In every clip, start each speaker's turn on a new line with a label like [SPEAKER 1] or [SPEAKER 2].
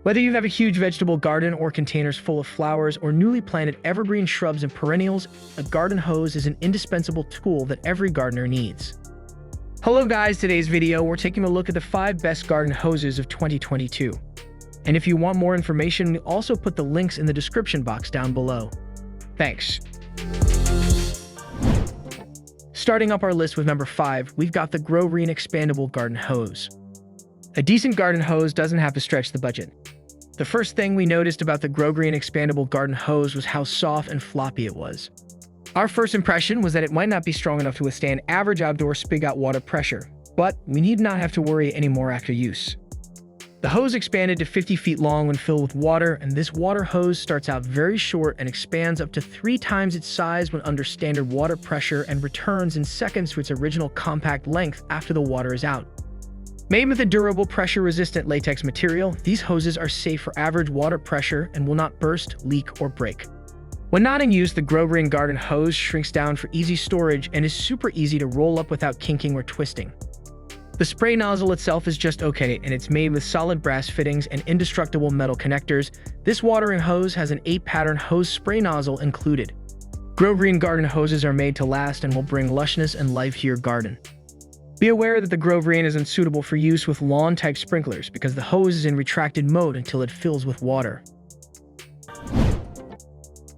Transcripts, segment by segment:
[SPEAKER 1] Whether you have a huge vegetable garden or containers full of flowers or newly planted evergreen shrubs and perennials, a garden hose is an indispensable tool that every gardener needs. Hello guys, today's video we're taking a look at the 5 best garden hoses of 2022. And if you want more information, we also put the links in the description box down below. Thanks. Starting up our list with number 5, we've got the GrowGreen Expandable Garden Hose. A decent garden hose doesn't have to stretch the budget. The first thing we noticed about the GrowGreen Expandable Garden Hose was how soft and floppy it was. Our first impression was that it might not be strong enough to withstand average outdoor spigot water pressure, but we need not have to worry anymore after use. The hose expanded to 50 feet long when filled with water, and this water hose starts out very short and expands up to 3 times its size when under standard water pressure and returns in seconds to its original compact length after the water is out. Made with a durable, pressure-resistant latex material, these hoses are safe for average water pressure and will not burst, leak, or break. When not in use, the GrowGreen Garden Hose shrinks down for easy storage and is super easy to roll up without kinking or twisting. The spray nozzle itself is just okay, and it's made with solid brass fittings and indestructible metal connectors. This watering hose has an 8-pattern hose spray nozzle included. GrowGreen Garden Hoses are made to last and will bring lushness and life to your garden. Be aware that the GrowGreen isn't suitable for use with lawn-type sprinklers because the hose is in retracted mode until it fills with water.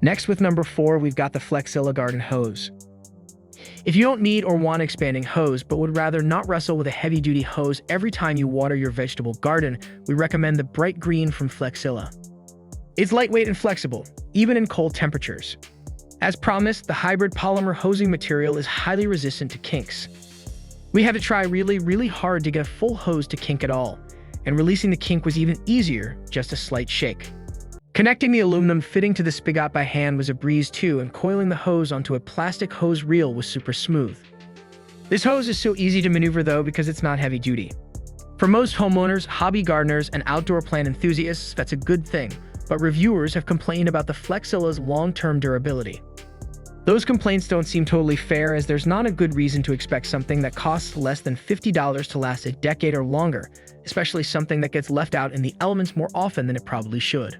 [SPEAKER 1] Next, with number 4, we've got the Flexzilla Garden Hose. If you don't need or want an expanding hose, but would rather not wrestle with a heavy-duty hose every time you water your vegetable garden, we recommend the bright green from Flexzilla. It's lightweight and flexible, even in cold temperatures. As promised, the hybrid polymer hosing material is highly resistant to kinks. We had to try really hard to get a full hose to kink at all, and releasing the kink was even easier, just a slight shake. Connecting the aluminum fitting to the spigot by hand was a breeze too, and coiling the hose onto a plastic hose reel was super smooth. This hose is so easy to maneuver though because it's not heavy duty. For most homeowners, hobby gardeners, and outdoor plant enthusiasts, that's a good thing, but reviewers have complained about the Flexzilla's long-term durability. Those complaints don't seem totally fair, as there's not a good reason to expect something that costs less than $50 to last a decade or longer, especially something that gets left out in the elements more often than it probably should.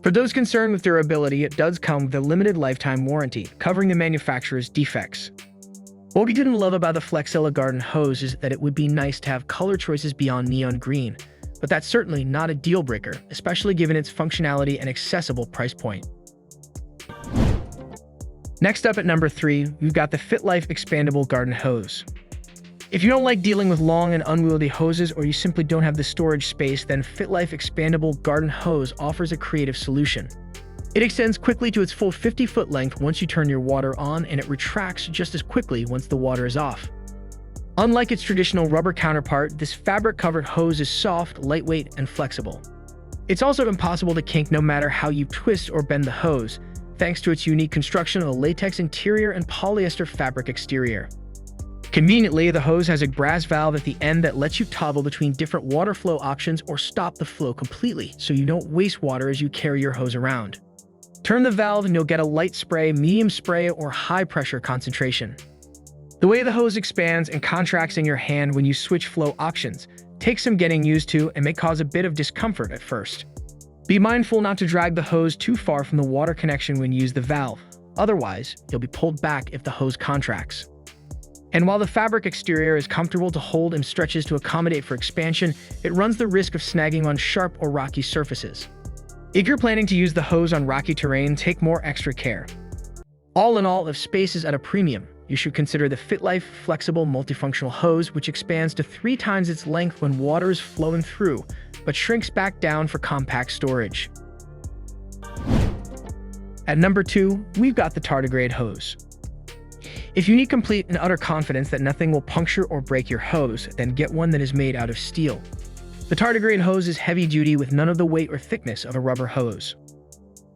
[SPEAKER 1] For those concerned with durability, it does come with a limited lifetime warranty, covering the manufacturer's defects. What we didn't love about the Flexzilla Garden Hose is that it would be nice to have color choices beyond neon green, but that's certainly not a deal breaker, especially given its functionality and accessible price point. Next up at number 3, we've got the TheFitLife Expandable Garden Hose. If you don't like dealing with long and unwieldy hoses, or you simply don't have the storage space, then TheFitLife Expandable Garden Hose offers a creative solution. It extends quickly to its full 50-foot length once you turn your water on, and it retracts just as quickly once the water is off. Unlike its traditional rubber counterpart, this fabric-covered hose is soft, lightweight, and flexible. It's also impossible to kink no matter how you twist or bend the hose, thanks to its unique construction of a latex interior and polyester fabric exterior. Conveniently, the hose has a brass valve at the end that lets you toggle between different water flow options or stop the flow completely, so you don't waste water as you carry your hose around. Turn the valve and you'll get a light spray, medium spray, or high pressure concentration. The way the hose expands and contracts in your hand when you switch flow options takes some getting used to and may cause a bit of discomfort at first. Be mindful not to drag the hose too far from the water connection when you use the valve, otherwise you'll be pulled back if the hose contracts. And while the fabric exterior is comfortable to hold and stretches to accommodate for expansion, it runs the risk of snagging on sharp or rocky surfaces. If you're planning to use the hose on rocky terrain, take more extra care. All in all, if space is at a premium, you should consider the TheFitLife Flexible Multifunctional Hose, which expands to 3 times its length when water is flowing through, but shrinks back down for compact storage. At number 2, we've got the Tardigrade Hose. If you need complete and utter confidence that nothing will puncture or break your hose, then get one that is made out of steel. The Tardigrade hose is heavy-duty with none of the weight or thickness of a rubber hose.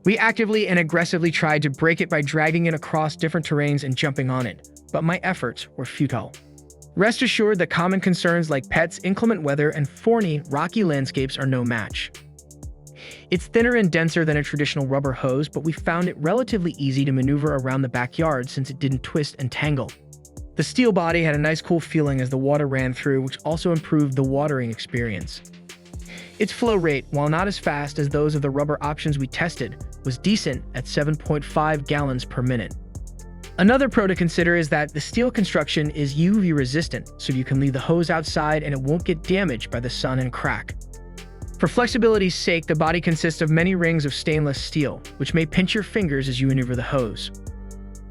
[SPEAKER 1] We actively and aggressively tried to break it by dragging it across different terrains and jumping on it, but my efforts were futile. Rest assured that common concerns like pets, inclement weather, and thorny, rocky landscapes are no match. It's thinner and denser than a traditional rubber hose, but we found it relatively easy to maneuver around the backyard since it didn't twist and tangle. The steel body had a nice cool feeling as the water ran through, which also improved the watering experience. Its flow rate, while not as fast as those of the rubber options we tested, was decent at 7.5 gallons per minute. Another pro to consider is that the steel construction is UV resistant, so you can leave the hose outside and it won't get damaged by the sun and crack. For flexibility's sake, the body consists of many rings of stainless steel, which may pinch your fingers as you maneuver the hose.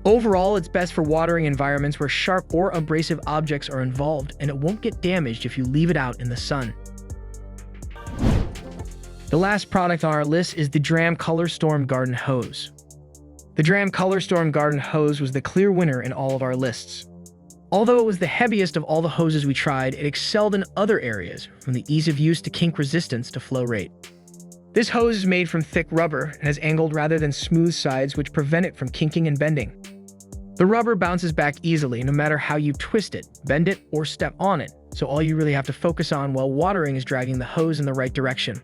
[SPEAKER 1] Overall, it's best for watering environments where sharp or abrasive objects are involved, and it won't get damaged if you leave it out in the sun. The last product on our list is the Dramm ColorStorm Garden Hose. The Dramm ColorStorm Garden Hose was the clear winner in all of our lists. Although it was the heaviest of all the hoses we tried, it excelled in other areas, from the ease of use to kink resistance to flow rate. This hose is made from thick rubber and has angled rather than smooth sides, which prevent it from kinking and bending. The rubber bounces back easily no matter how you twist it, bend it, or step on it, so all you really have to focus on while watering is dragging the hose in the right direction.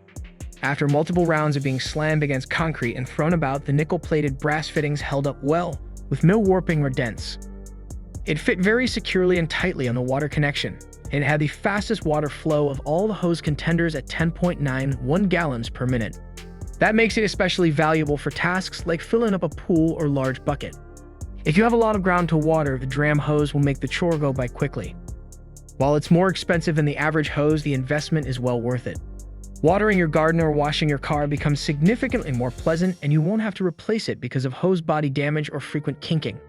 [SPEAKER 1] After multiple rounds of being slammed against concrete and thrown about, the nickel-plated brass fittings held up well, with no warping or dents. It fit very securely and tightly on the water connection, and it had the fastest water flow of all the hose contenders at 10.91 gallons per minute. That makes it especially valuable for tasks like filling up a pool or large bucket. If you have a lot of ground to water, the Dramm hose will make the chore go by quickly. While it's more expensive than the average hose, the investment is well worth it. Watering your garden or washing your car becomes significantly more pleasant, and you won't have to replace it because of hose body damage or frequent kinking.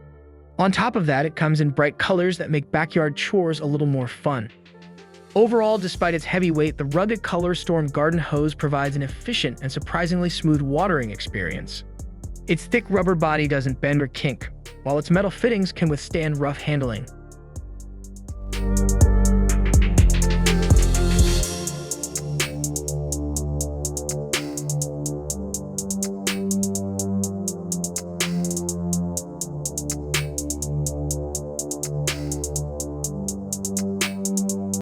[SPEAKER 1] On top of that, it comes in bright colors that make backyard chores a little more fun. Overall, despite its heavy weight, the rugged ColorStorm Garden Hose provides an efficient and surprisingly smooth watering experience. Its thick rubber body doesn't bend or kink, while its metal fittings can withstand rough handling.